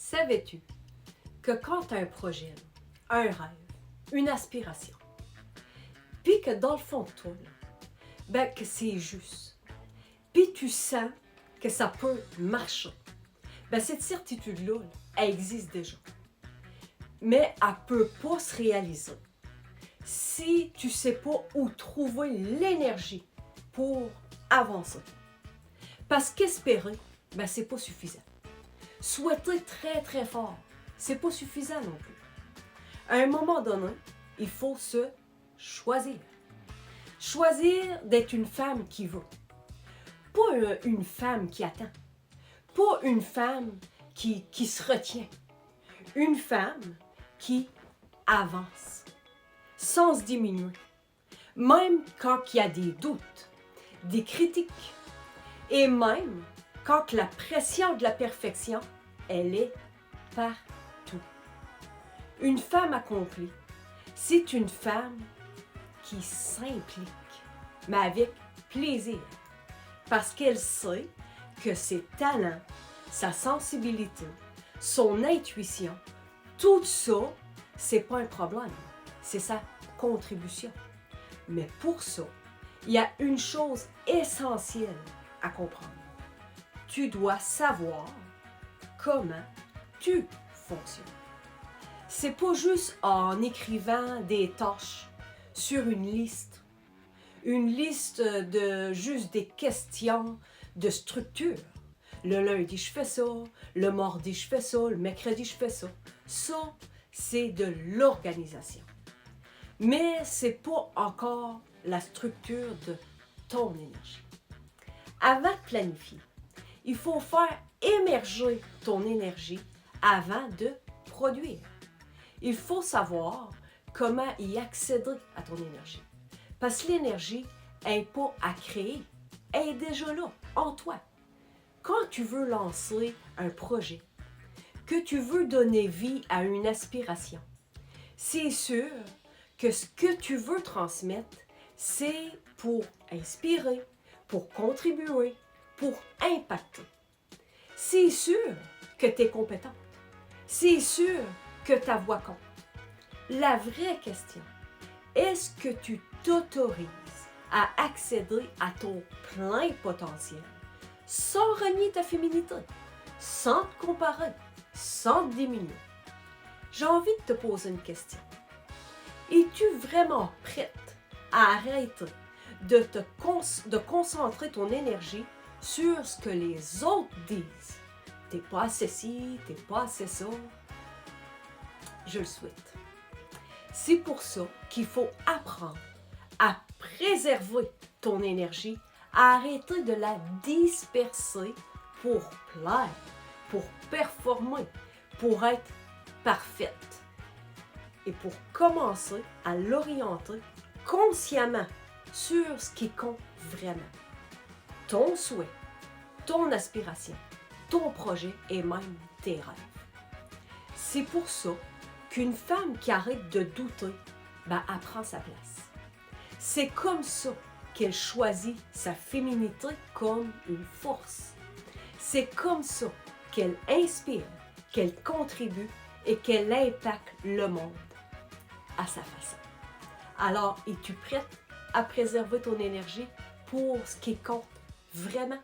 Savais-tu que quand tu as un projet, un rêve, une aspiration, puis que dans le fond de toi, que c'est juste, puis tu sens que ça peut marcher, cette certitude-là, elle existe déjà. Mais elle ne peut pas se réaliser si tu ne sais pas où trouver l'énergie pour avancer. Parce qu'espérer, c'est pas suffisant. Souhaiter très très fort, c'est pas suffisant non plus. À un moment donné, il faut se choisir. Choisir d'être une femme qui veut. Pas une femme qui attend. Pas une femme qui se retient. Une femme qui avance, sans se diminuer. Même quand il y a des doutes, des critiques, et même quand la pression de la perfection, elle est partout. Une femme accomplie, c'est une femme qui s'implique, mais avec plaisir, parce qu'elle sait que ses talents, sa sensibilité, son intuition, tout ça, c'est pas un problème, c'est sa contribution. Mais pour ça, il y a une chose essentielle à comprendre. Tu dois savoir comment tu fonctionnes. C'est pas juste en écrivant des tâches sur une liste de juste des questions de structure. Le lundi, je fais ça, le mardi, je fais ça, le mercredi, je fais ça. Ça, c'est de l'organisation. Mais c'est pas encore la structure de ton énergie. Avant de planifier, il faut faire émerger ton énergie avant de produire. Il faut savoir comment y accéder à ton énergie. Parce que l'énergie n'est pas à créer, elle est déjà là, en toi. Quand tu veux lancer un projet, que tu veux donner vie à une aspiration, c'est sûr que ce que tu veux transmettre, c'est pour inspirer, pour contribuer, pour impacter. C'est sûr que tu es compétente. C'est sûr que ta voix compte. La vraie question, est-ce que tu t'autorises à accéder à ton plein potentiel sans renier ta féminité, sans te comparer, sans te diminuer? J'ai envie de te poser une question. Es-tu vraiment prête à arrêter de concentrer ton énergie sur ce que les autres disent? T'es pas assez ci, t'es pas assez ça. Je le souhaite. C'est pour ça qu'il faut apprendre à préserver ton énergie, à arrêter de la disperser pour plaire, pour performer, pour être parfaite. Et pour commencer à l'orienter consciemment sur ce qui compte vraiment. Ton souhait, ton aspiration, ton projet et même tes rêves. C'est pour ça qu'une femme qui arrête de douter, elle prend sa place. C'est comme ça qu'elle choisit sa féminité comme une force. C'est comme ça qu'elle inspire, qu'elle contribue et qu'elle impacte le monde à sa façon. Alors, es-tu prête à préserver ton énergie pour ce qui compte vraiment?